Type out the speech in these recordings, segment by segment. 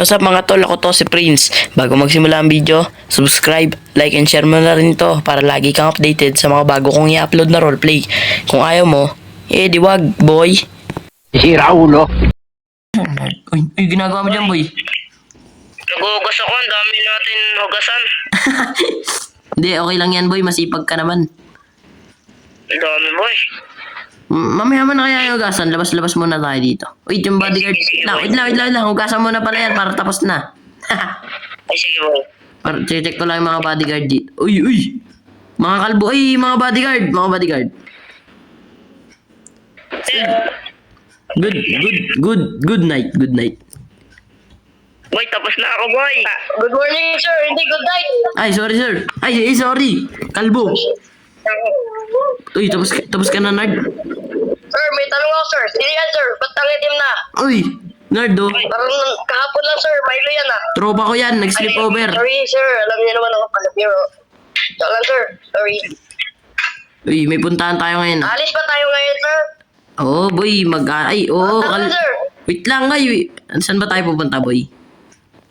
What's up mga tol, ako to si Prince. Bago magsimula ang video, subscribe, like and share mo na rin ito para lagi kang updated sa mga bago kong i-upload na roleplay. Kung ayaw mo, di wag, boy. Sira ulo. Uy, ginagawa mo dyan, boy? Nag-uugas ako, ang dami natin hugasan. Hindi, okay lang yan, boy. Masipag ka naman. Ang dami, boy. Mamaya mo na kaya yung hugasan. Labas-labas muna tayo dito. Wait, yung bodyguard. Wait lang. Hugasan mo na pala yan para tapos na. Ay, sige, boy. Para check ko lang yung mga bodyguard dito. Uy! Mga kalbo, mga bodyguard. Good night. Boy, tapos na ako, boy. Good morning, sir. Hindi good night. Ay, sorry, sir. Sorry. Kalbo. Uy, tapos ka na, nerd. Sir, may tanong ako, sir. Sino yan, sir? Ba't ang itim na? Uy, nerd, oh. Parang kahapon lang, sir. Milo yan, ah. Tropa ko yan, nag-sleep over. Sorry, sir. Alam niyo naman ako pala, pero... Ito lang, sir. Sorry. Uy, may puntahan tayo ngayon. Alis ba tayo ngayon, sir? Oo, boy, Tama, sir. Wait lang, saan ba tayo pupunta, boy?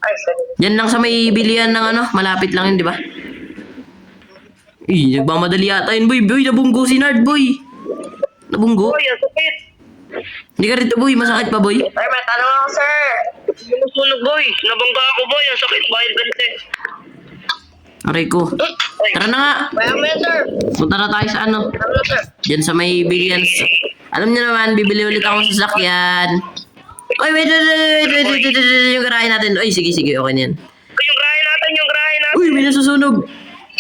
Ay, sorry. Diyan lang sa may bilihan ng malapit lang yun, di ba? Uy, nagmamadali yata yun, boy. Boy, nabunggo si nerd, boy. Nabunggo? Boy, ang sakit. Hindi ka rito, boy. Masakit pa, boy. Sir, may tanong ako, sir. Sunog, boy. Nabangga ako, boy. Ang sakit. Bayad ganito. Aray ko. Tara na nga. Bayan mo yan, sir. Punta na tayo sa Ano, sir? Diyan sa may bilihan. Alam niyo naman, bibili ulit ako sa sasakyan. Oy, wait. Yung garahe natin. Oy, sige, okay na yan. Yung grahe natin. Uy, may nasusunog.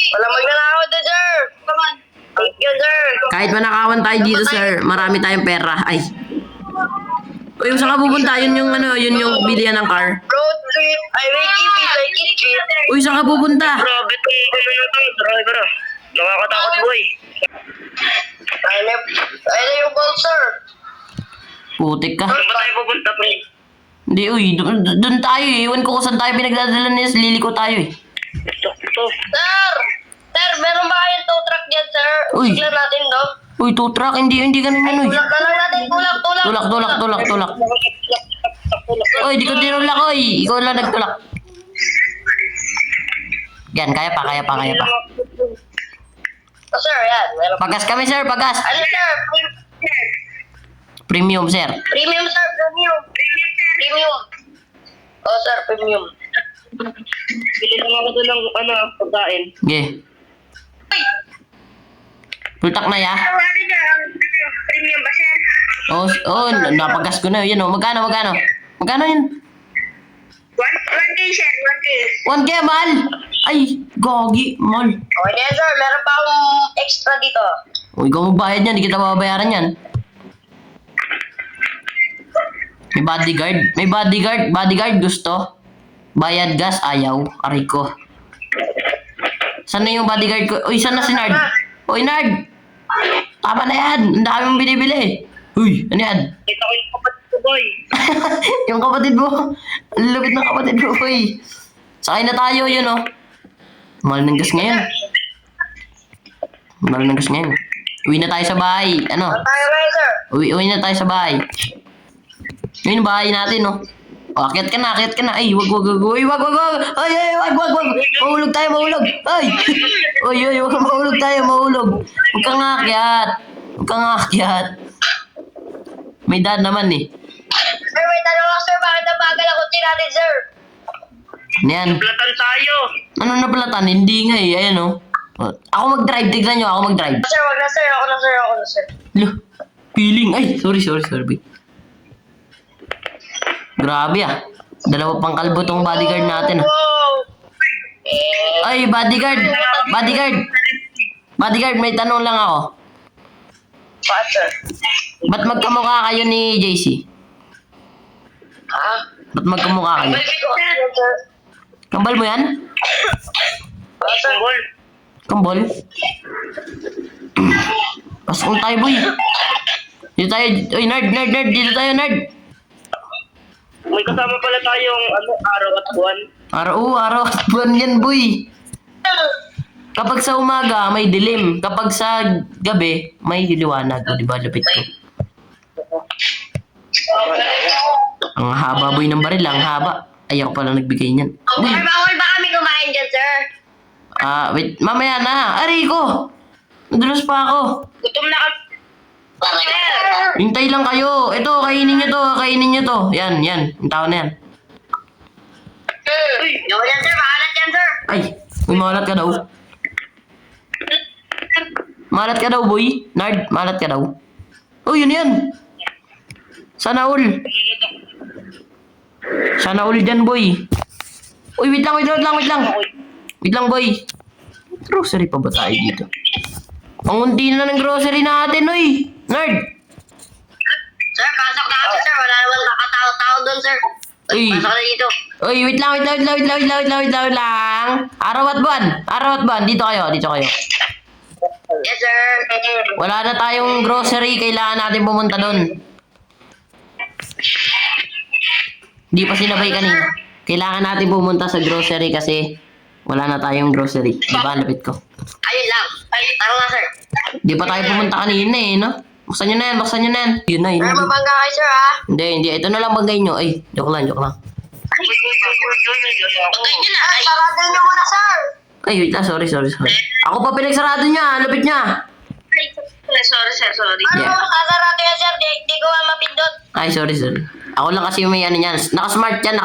Wala magnanakaw din, sir. Come on. Thank you, sir. Kahit manakawan tayo dito, sir, marami tayong pera. Ay. Uy, saan ka pupunta? Yun yung bilihan ng car. Road trip. I may give you like it trip. Uy, saan ka pupunta? Grabe itong gano'n na ito. Driver, ah. Nakakatakot, boy. Ayun yung ball, sir. Putik ka. Saan ba tayo pupunta, pre? Hindi, uy, doon tayo eh. Iwan ko kung saan tayo pinagdadala niya. Liliko tayo eh. Ito. Ah! Sir, meron ba kayong tow truck dyan, sir? Uy. Tignan natin, no? Uy, two truck. Hindi ganun yan, uy. Tulak na lang natin. Tulak. Uy, di ko tinulak, uy. Ikaw lang nagtulak. Yan, kaya pa. Oh, sir, yan. Meron. Pagas kami, sir, pagas. Ano, sir? Premium, sir. Premium, sir. Premium. Oh, sir, premium. Bili lang ako doon ng pagkain. Okay. Pultak na ya. Premium ba, sir? Napagas ko na. Yan, oh. Magkano? Magkano yun? 1K, sir. 1K. 1K, mahal. Ay, gogi, mahal. Okay na yan, sir. Meron pa akong extra dito. Uy, ikaw magbayad yan. Di kita mababayaran yan. May bodyguard gusto. Bayad gas, ayaw. Aray ko. Saan na yung bodyguard ko? Uy, saan na si Nard? Uy, Nard! Tama na yan. Ang dami mong binibili. Uy, ano yan? Kita ko yung kapatid ko, boy. Yung kapatid mo. Ang lupit ng kapatid mo, uy. Sakay na tayo, yun, oh. Mahal ng gas ngayon. Uwi na tayo sa bahay. Ano? Tayo ngayon, sir. Uwi na tayo sa bahay. Yun yung bahay natin, oh. Akyat ka na. Ay, wag. Uy, wag. Ay, wag. Mahulog tayo. Ay. Uy, wag mahulog tayo. Huwag kang aakyat. May dad naman, eh. Sir, may tanong ako, sir. Bakit nabagal ako natin, sir? Ano yan? Platan tayo. Ano na balatan? Hindi nga, eh. Ayan, oh. Ako mag-drive. Tignan nyo, ako mag-drive. Sir, wag na, sir. Ako na, sir. Lo, feeling. Ay, sorry. Grabe, ah. Dalawa pang kalbo tong bodyguard natin, ah. Wow. Ay, bodyguard, may tanong lang ako. Bakit, sir? Ba't magkamukha kayo ni JC? Ha? Ba't magkamukha kayo? Sir. Kambal mo yan? Sir. Kambal? Pasok tayo, boy. Dito tayo. Uy, nerd. Dito tayo, nerd. May kasama pala tayong araw at buwan. Araw at buwan yan, boy. Kapag sa umaga, may dilim. Kapag sa gabi, may liwanag. O, diba? Lupit ko. Ang haba boy ng baril, ang haba. Ay, ako pala nagbigay niyan. Oh, Uy, bawal ba kami kumain dyan, sir? wait, mamaya na. Aray ko! Nadulas pa ako. Gutom na kami. Sir! Hintay lang kayo. Ito, kainin nyo to. Kainin nyo to. Yan, yan. Yung tao na yan. Uy, no yan, sir. Makalat yan, sir. Ay, uy, malat ka daw. Malat ka daw, boy. Nard, malat ka daw. Oh, yun yan. Sana all. Sana all dyan, boy. Uy, wait lang. Wait lang, boy. Grocery pa ba tayo dito? Ang unti na ng grocery natin, uy. Nard. Sir, pasok na kami, sir. Wala naman nakatao-tao doon, sir. Uy. Pasok na dito. Uy, wait lang. Araw at buwan. Dito kayo. Yes, sir. Wala na tayong grocery. Kailangan natin pumunta doon. Di pa sinabay kanina. Kailangan natin pumunta sa grocery kasi wala na tayong grocery. Di ba, lapit ko. Ayun lang. Ay, tara nga, sir. Di pa tayo pumunta kanina eh, no? Buksan nyo na yan. Yun na. Sir, mabangga kayo, sir, ha? Hindi. Ito na lang bagay nyo. Ay, joke lang. Bangay nyo na. Ay, sarado nyo muna, sir. Ay, wait lang. Sorry. Ako pa pinagsarado niya. Lapit niya. Sorry, sir. Sorry. Yeah. Sasarado yan, sir. Di ko mapindot. Ay, sorry. Ako lang kasi yung may ano niyan. Nakasmart yan.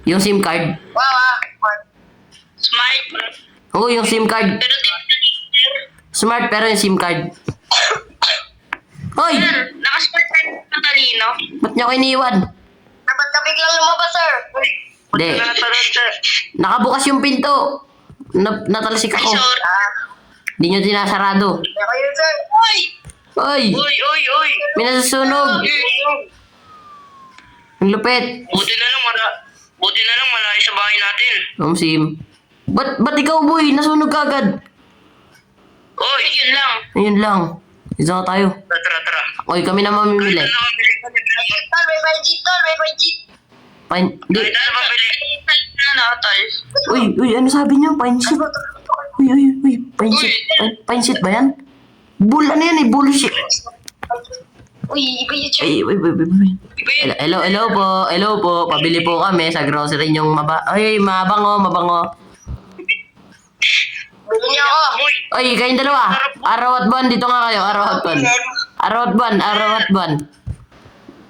Yung SIM card. Wow, ah. Smart. Oo, yung SIM card. Pero di Smart pero yung SIM card. Hoy! sir, nakasmart tayo ng talino. Ba't niyo ako iniwan? Dapat ka biglang lumabas, sir. Hindi. sir. Nakabukas yung pinto. Natalsik Ay, ako. sorry. Hindi nyo dinasarado. Kaya kayo, sir. Hoy! Uy. May nasusunog. Ang lupit. Buti na lang malayo sa bahay natin. SIM. Ba't ikaw, boy? Nasunog ka agad. Uy, yun lang. Ayun lang. Isa ka tayo. Tara. Oy, kami na mamimili. May budget, tol. Di. Kahit ano mabili. Tol. Uy, ano sabi niyo? Painsit. Uy, painsit. Painsit ba yan? Bull, ano yan eh? Bullshit. Uy, iba yun, sir. Ay, wait. Hello po. Pabili po kami sa grocery niyong mabango. Bili niyo ako. Oy, kayong dalawa. Araw at buwan, dito nga kayo. Araw at buwan.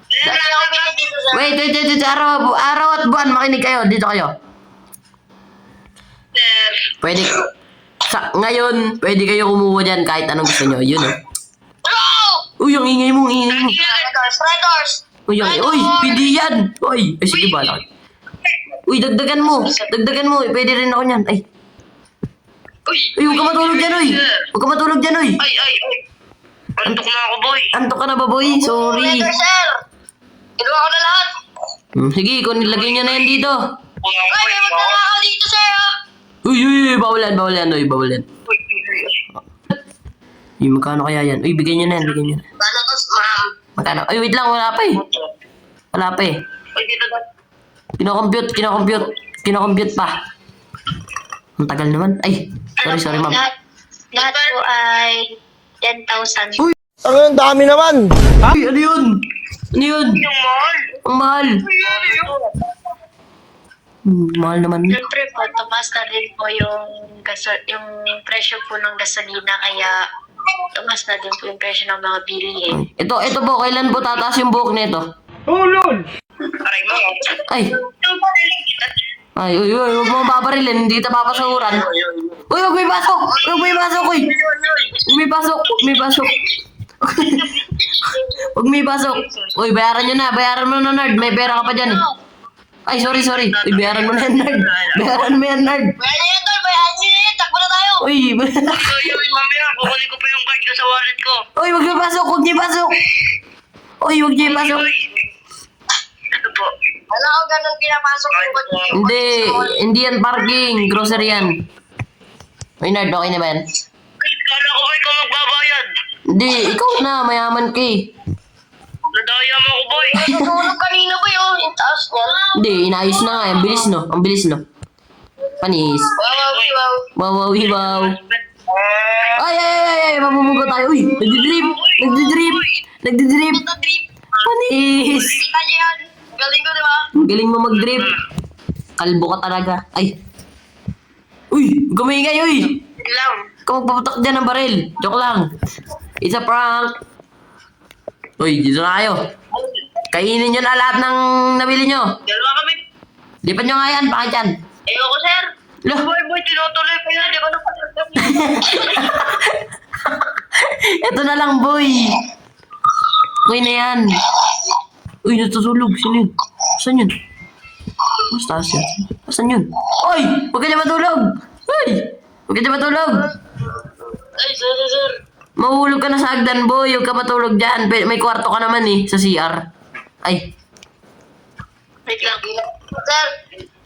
Sir, ako bili dito, sir. Wait. Araw at buwan, makinig kayo. Dito kayo. Sir. Pwede. Ngayon, pwede kayo kumuha dyan kahit anong gusto nyo. Yun oh. Hello! Uy, ang ingay mo. Strikers. Uy, hindi yan. Uy, sige ba lang. Uy, dagdagan mo. Pwede rin ako niyan. Ay, huwag ka matulog dyan, uy. Ay. Antok na ako, boy. Antok ka na ba, boy? Sorry. Sir. Kinuha ko na lahat. Sige, kung nilagay nyo na yan dito. Ay, may magdala ako dito, sir, ha? Uy, bawal yan. Uy, magkano kaya yan? Uy, bigyan nyo na yan. Paano to, ma'am? Magkano? Uy, wait lang, wala pa eh. Uy, dito ba? Kinocompute pa. Ang tagal naman. Ay, sorry, ma'am. Lahat po ay 10,000. Ang dami naman. Uy, ano yun? Yung mall. Ang mahal. Mahal naman. Siyempre po, tumaas na din po yung presyo po ng gasolina, kaya tumaas na din po yung presyo ng mga bilihin. Ito po, kailan po tataas yung buhok nito? Aray mo. Uy, huwag mo babarilin, hindi kita papasahuran. Uy, huwag may pasok, uy. Huwag may pasok. Uy, bayaran mo na, Nard. May pera ka pa dyan eh. Ay, sorry. Uy, bayaran mo na yan, Nard. Bayan niyo yan, tol. Bayan niyo yan. Takbo na tayo. Uy, Mamaya, kukunin ko pa yung card ko sa wallet ko. huwag niyo pasok. Ito po. Wala ko ganun pinapasok yung bag. Hindi yan parking. Grocery yan. Uy, Nard, okay na ba yan? Kala ko ba ikaw magbabayad? Hindi, ikaw na. Mayaman ka eh. Nadaya mo ako, boy. Natulog kanina, boy, oh. Yung taas niya. Hindi, inaayos na nga. Ang bilis, no? Panis. Wow. Wow. Ay, mabubuga tayo. Uy, nagdidrip. Panis. Galing ko, di ba? Ang galing mo mag-drift. Kalbo ka talaga. Ay. Uy, gumingay, uy. Yun lang. Ikaw magpaputok dyan ng baril. Joke lang. It's a prank. Uy, dito na kayo. Kainin nyo na lahat ng nabili nyo. Dalawa kami. Lipat nyo nga yan, bakit yan? Ayoko, sir. Lo. Boy, tinutuloy ko yan. Hindi ko napatagap. Ito na lang, boy. Okay na yan. Uy, natutulog. Sino yun? Saan yun? Mas taas yan. Saan yun? Uy! Huwag ka dyan matulog! Uy! Huwag ka dyan matulog! Ay, sir. Mahulog ka na sa hagdan, boy. Huwag ka matulog dyan. May kwarto ka naman eh, sa CR. Ay, Wait lang. Sir.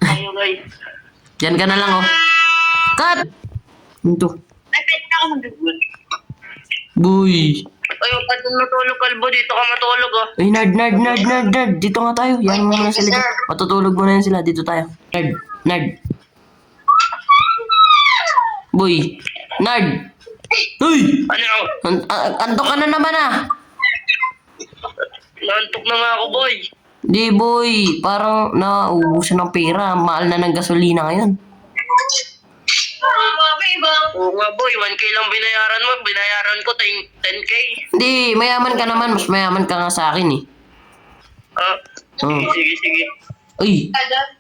Ayun, guys. dyan ka na lang, oh. Cut! Ito. Ay, pwede na ako mag-good. Boy. Ay, huwag ka dun matulog, kalbo. Dito ka matulog, oh. Uy, nerd. Dito nga tayo. Yan mo muna sila. Matutulog muna yan sila. Dito tayo. Nerd. Boy. Nerd. Uy! Ano? Antok ka na naman, ah. Naantok na nga ako, boy. Di, boy. Parang nauubusan ng pera. Mahal na ng gasolina ngayon. Oo nga, boy. 1K lang binayaran mo. Binayaran ko 10K. Hindi, mayaman ka naman. Mas mayaman ka nga sa akin, eh. Ah, Hmm. sige. Uy,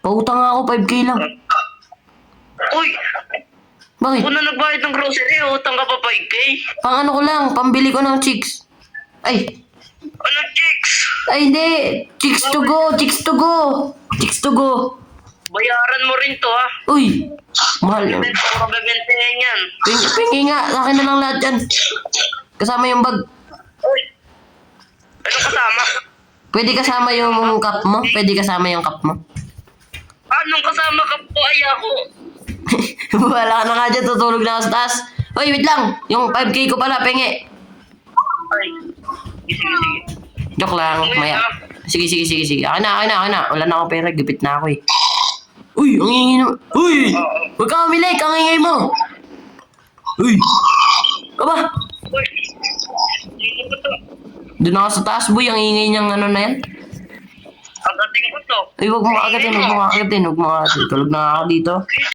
pautang nga ako 5K lang. Uy, Bakit? kung na nagbayad ng grocery, utang ka pa 5K. Pang ano ko lang, pambili ko ng chicks. Ay, Ano, chicks? ay hindi. Chicks to go. Bayaran mo rin to, ha? Uy, mahal yan. Puro bebentayan yan. Pingi nga, sa akin na lang lahat yan. Kasama yung bag. Uy, ano kasama? Pwede kasama yung cup mo? Anong kasama ka po, ay ako? Wala ka na nga dyan, tutulog na ako sa taas. Uy, wait lang. Yung 5K ko pala, pengi. Ay, sige. Joke lang, maya. Sige. Akin na. Wala na akong pera, gipit na ako eh. Uy, ang ingay naman. Uy! Huwag ka umilik, ang ingay mo. Uy! Aba, Uy, sino ba to? doon ako sa taas, boy. Ang ingay niyang ano na yan. Agating ko to. Uy, huwag mo akatin. Tulog na ako dito.